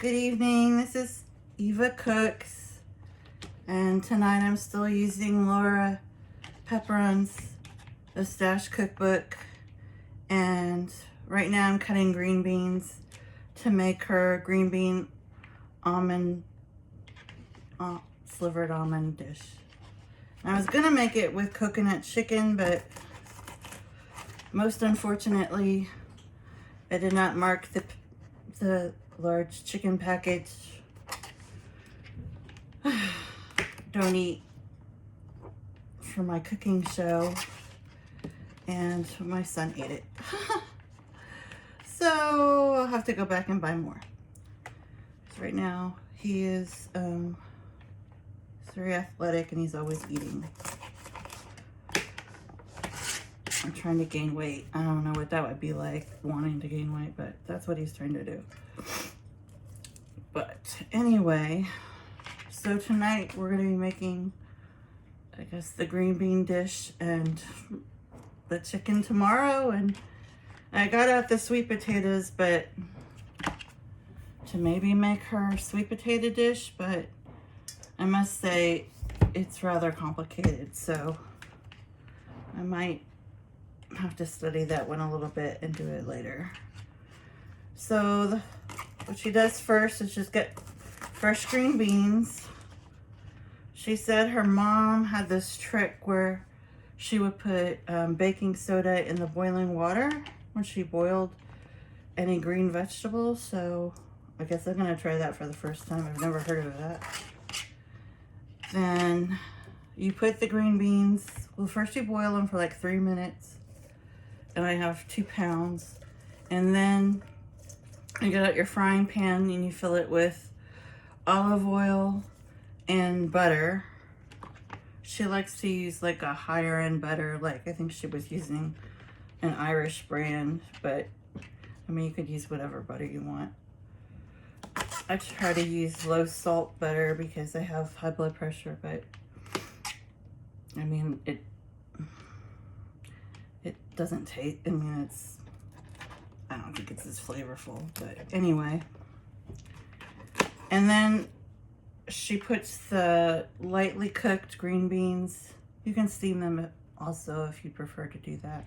Good evening, this is Eva Cooks, and tonight I'm still using Laura Pepperon's The Stash Cookbook, and right now I'm cutting green beans to make her green bean almond, slivered almond dish. I was gonna make it with coconut chicken, but most unfortunately, I did not mark the large chicken package. Don't eat for my cooking show, and my son ate it. So I'll have to go back and buy more. So right now he is very athletic and he's always eating. I'm trying to gain weight. I don't know what that would be like, wanting to gain weight, but that's what he's trying to do. But anyway, so tonight we're going to be making, I guess, the green bean dish and the chicken tomorrow. And I got out the sweet potatoes, but to maybe make her sweet potato dish, but I must say it's rather complicated, so I might have to study that one a little bit and do it later. So what she does first is just get fresh green beans. She said her mom had this trick where she would put baking soda in the boiling water when she boiled any green vegetables. So I guess I'm gonna try that for the first time. I've never heard of that. Then you put the green beans, well, first you boil them for like 3 minutes, and I have 2 pounds. And then you get out your frying pan and you fill it with olive oil and butter. She likes to use like a higher end butter, like I think she was using an Irish brand, but I mean, you could use whatever butter you want. I try to use low salt butter because I have high blood pressure, but I mean, it doesn't taste, I mean, I don't think it's as flavorful, but anyway. And then she puts the lightly cooked green beans. You can steam them also if you prefer to do that.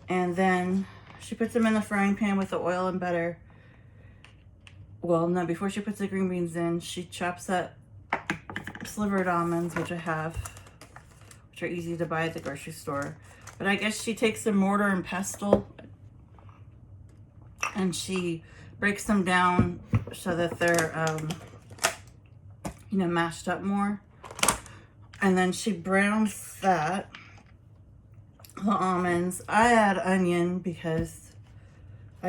And then she puts them in the frying pan with the oil and butter. Well, no, before she puts the green beans in, she chops up slivered almonds, which I have, which are easy to buy at the grocery store. But I guess she takes a mortar and pestle and she breaks them down so that they're, you know, mashed up more. And then she browns the almonds. I add onion because I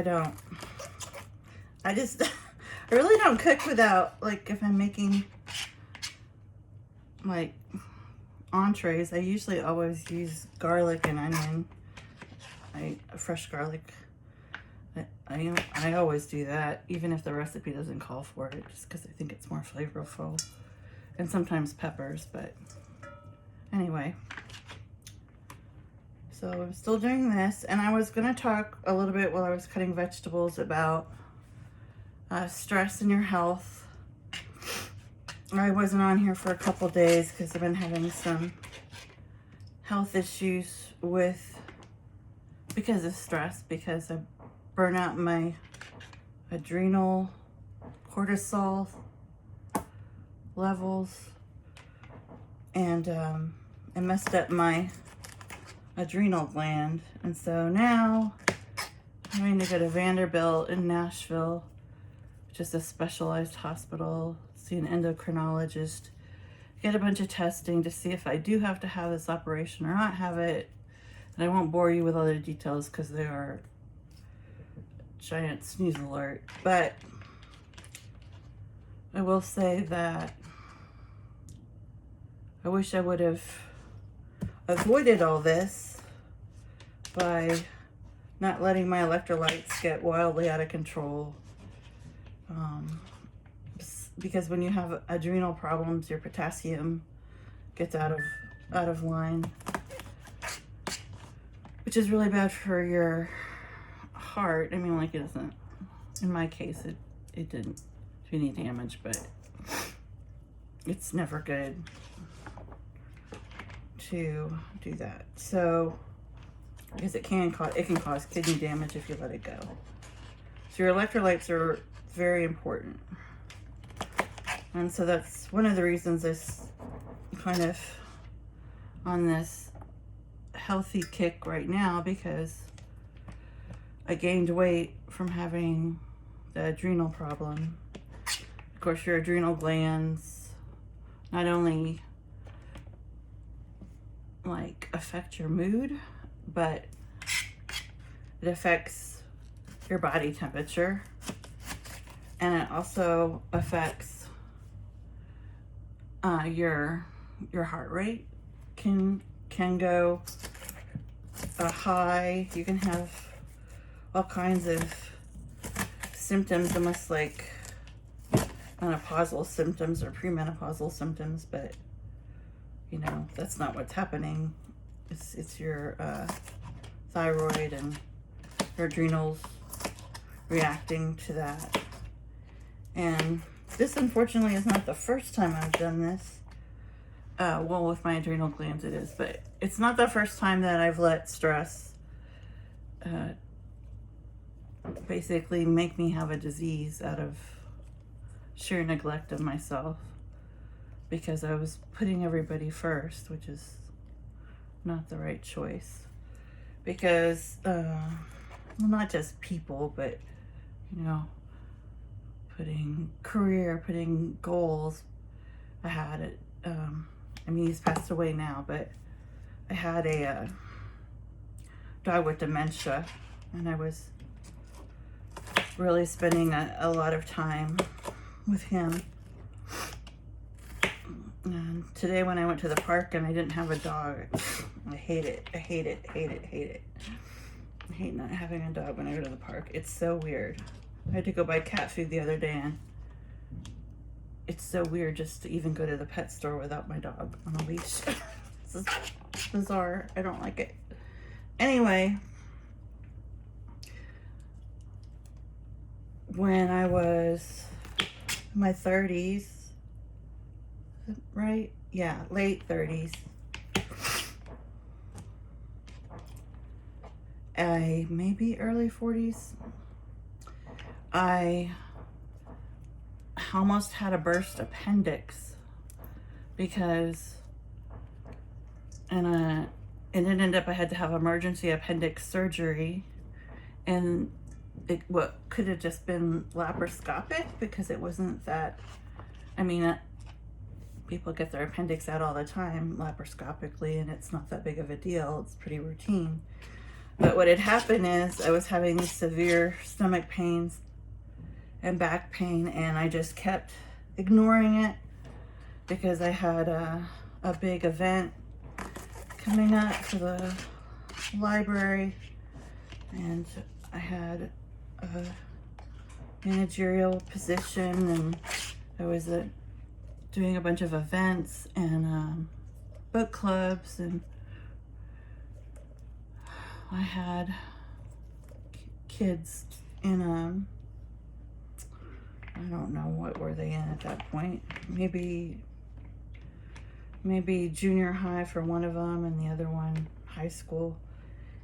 really don't cook without, like, if I'm making like entrees, I usually always use garlic and onion. Fresh garlic. I always do that, even if the recipe doesn't call for it, just because I think it's more flavorful. And sometimes peppers, but anyway. So I'm still doing this, and I was going to talk a little bit while I was cutting vegetables about stress in your health. I wasn't on here for a couple days because I've been having some health issues because of stress, because I burn out my adrenal cortisol levels, and it messed up my adrenal gland. And so now I'm having to go to Vanderbilt in Nashville, which is a specialized hospital, see an endocrinologist, get a bunch of testing to see if I do have to have this operation or not have it. And I won't bore you with all the details because they are giant snooze alert. But I will say that I wish I would have avoided all this by not letting my electrolytes get wildly out of control. Because when you have adrenal problems, your potassium gets out of line, which is really bad for your heart. I mean, like, it isn't, in my case, it didn't do any damage, but it's never good to do that. So, because it can cause kidney damage if you let it go. So your electrolytes are very important. And so that's one of the reasons this kind of on this healthy kick right now, because I gained weight from having the adrenal problem. Of course, your adrenal glands not only like affect your mood, but it affects your body temperature, and it also affects your heart rate can go high. You can have all kinds of symptoms, almost like menopausal symptoms or premenopausal symptoms, but you know, that's not what's happening. It's your thyroid and your adrenals reacting to that. And this, unfortunately, is not the first time I've done this. Well, with my adrenal glands it is, but it's not the first time that I've let stress basically make me have a disease out of sheer neglect of myself, because I was putting everybody first, which is not the right choice. Because, well, not just people, but, you know, putting career, putting goals. I had it, I mean, he's passed away now, but I had a dog with dementia, and I was really spending a lot of time with him. And today when I went to the park and I didn't have a dog, I hate it. I hate it, hate it, hate it. I hate not having a dog when I go to the park. It's so weird. I had to go buy cat food the other day, and it's so weird just to even go to the pet store without my dog on a leash. This is bizarre. I don't like it. Anyway, when I was in my 30s, right? Yeah, late 30s. Maybe early 40s. I almost had a burst appendix because, and it ended up I had to have emergency appendix surgery, and what could have just been laparoscopic, because it wasn't that, I mean, people get their appendix out all the time laparoscopically, and it's not that big of a deal. It's pretty routine. But what had happened is I was having these severe stomach pains and back pain, and I just kept ignoring it because I had a big event coming up for the library, and I had a managerial position, and I was doing a bunch of events and book clubs, and I had kids in I don't know, what were they in at that point? Maybe junior high for one of them, and the other one high school.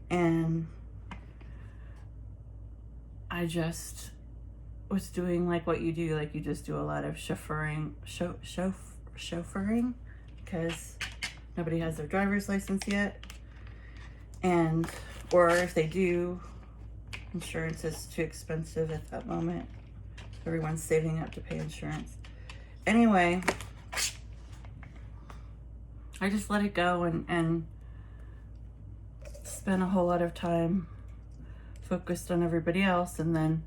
And I just was doing like what you do, like you just do a lot of chauffeuring, because nobody has their driver's license yet, and or if they do, insurance is too expensive at that moment. Everyone's saving up to pay insurance. Anyway, I just let it go and spent a whole lot of time focused on everybody else, and then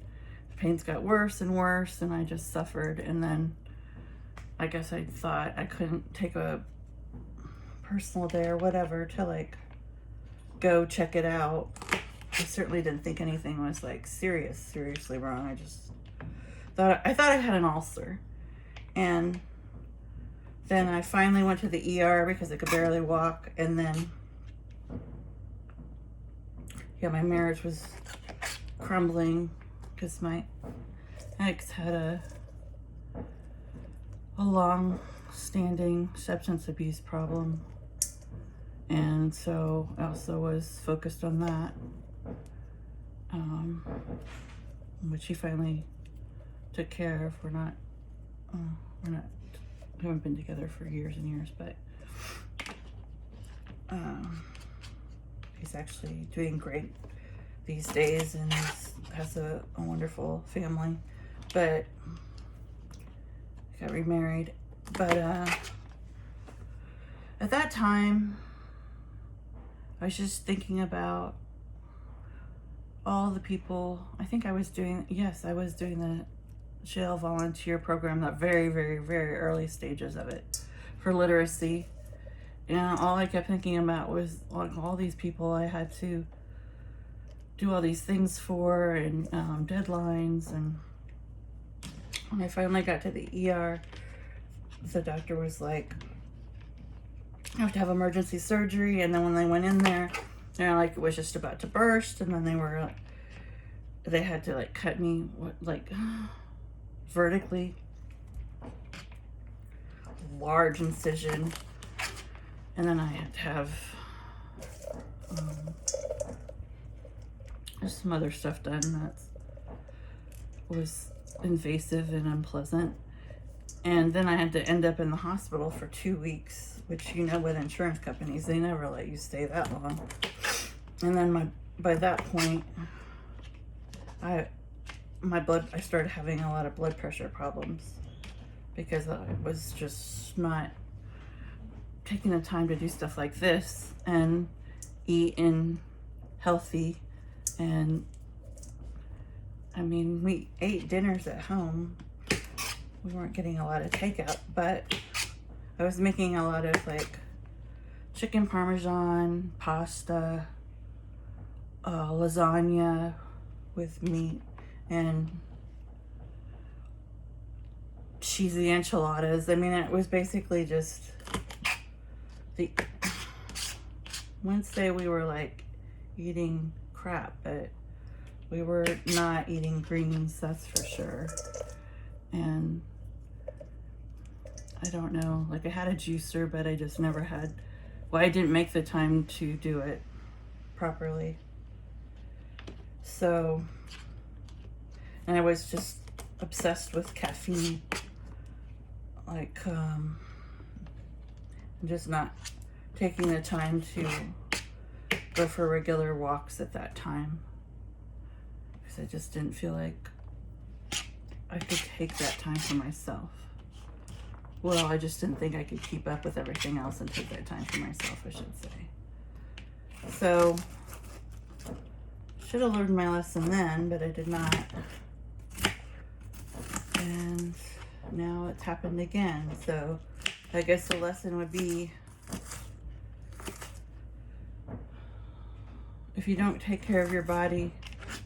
the pains got worse and worse, and I just suffered. And then I guess I thought I couldn't take a personal day or whatever to like go check it out. I certainly didn't think anything was like seriously wrong. I just thought I had an ulcer. And then I finally went to the ER because I could barely walk, and then yeah, my marriage was crumbling because my ex had a long-standing substance abuse problem, and so I also was focused on that, which he finally took care of. We haven't been together for years and years, but he's actually doing great these days and has a wonderful family, but got remarried. But at that time, I was just thinking about all the people. I think I was doing the jail volunteer program, that very, very, very early stages of it, for literacy. And all I kept thinking about was like all these people I had to do all these things for, and deadlines. And when I finally got to the ER, the doctor was like, I have to have emergency surgery. And then when they went in there, they're like, it was just about to burst. And then they had to like cut me vertically, large incision. And then I had to have there's some other stuff done that was invasive and unpleasant. And then I had to end up in the hospital for 2 weeks, which, you know, with insurance companies, they never let you stay that long. And then by that point, I started having a lot of blood pressure problems because I was just not taking the time to do stuff like this and eating healthy. And I mean, we ate dinners at home. We weren't getting a lot of takeout, but I was making a lot of like chicken parmesan, pasta, lasagna with meat, and cheesy enchiladas. I mean, it was basically just Wednesday we were like eating crap, but we were not eating greens, that's for sure. And I don't know, like I had a juicer, but I just never had, I didn't make the time to do it properly. So, and I was just obsessed with caffeine. Like, just not taking the time to go for regular walks at that time, because I just didn't feel like I could take that time for myself. Well, I just didn't think I could keep up with everything else and take that time for myself, I should say. So, should have learned my lesson then, but I did not. And now it's happened again. So, I guess the lesson would be, if you don't take care of your body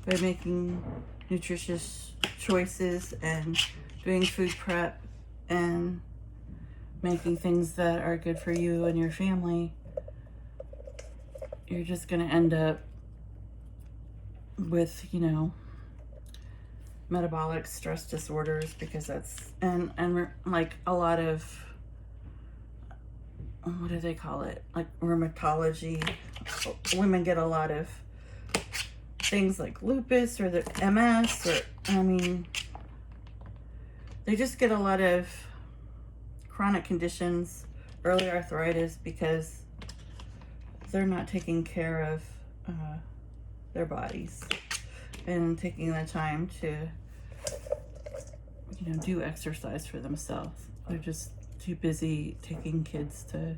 by making nutritious choices and doing food prep and making things that are good for you and your family, you're just going to end up with, you know, metabolic stress disorders, because that's, and like a lot of, what do they call it? Like rheumatology. Women get a lot of things like lupus or the MS, or, I mean, they just get a lot of chronic conditions, early arthritis, because they're not taking care of their bodies and taking the time to, you know, do exercise for themselves. They're just too busy taking kids to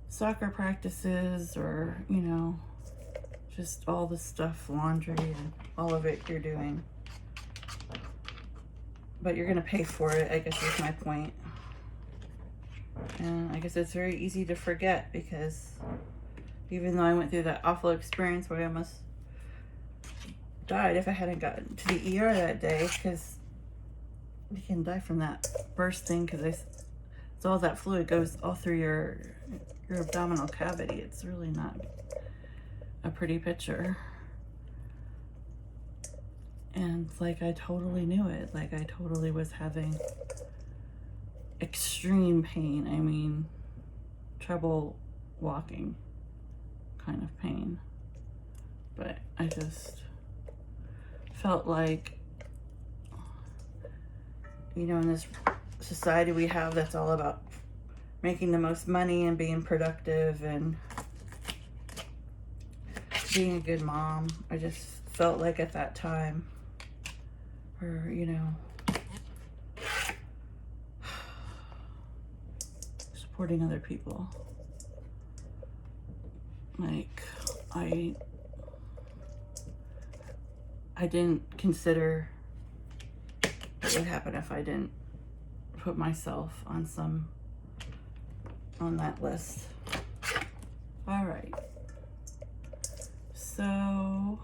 soccer practices, or, you know, just all the stuff, laundry and all of it you're doing. But you're gonna pay for it, I guess is my point. And I guess it's very easy to forget, because even though I went through that awful experience where I almost died if I hadn't gotten to the ER that day, because you can die from that bursting, because it's all that fluid goes all through your abdominal cavity. It's really not a pretty picture. And like, I totally knew it. Like, I totally was having extreme pain. I mean, trouble walking kind of pain. But I just felt like, you know, in this society we have that's all about making the most money and being productive and being a good mom, I just felt like at that time, or, you know, supporting other people, like, I didn't consider what would happen if I didn't put myself on that list. All right. So, I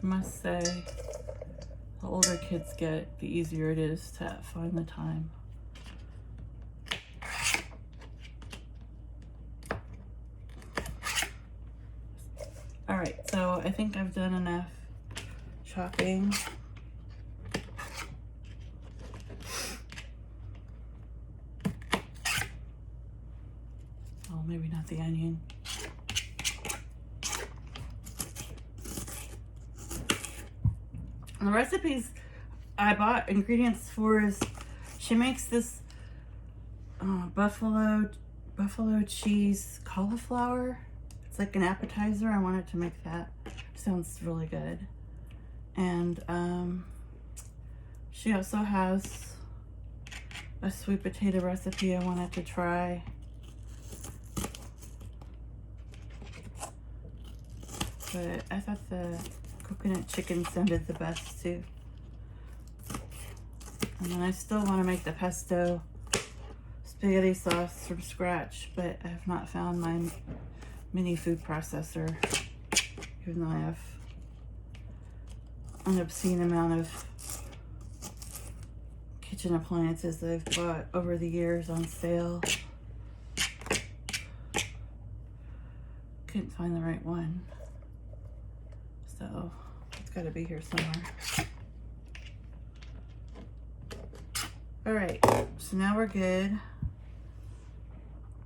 must say, the older kids get, the easier it is to find the time. All right, so I think I've done enough chopping. Oh, maybe not the onion. And the recipes I bought ingredients for is, she makes this buffalo cheese cauliflower. It's like an appetizer. I wanted to make that. Sounds really good. And she also has a sweet potato recipe I wanted to try. But I thought the coconut chicken sounded the best too. And then I still want to make the pesto spaghetti sauce from scratch, but I have not found my mini food processor, even though I have an obscene amount of kitchen appliances that I've bought over the years on sale. Couldn't find the right one. So it's got to be here somewhere. All right, so now we're good.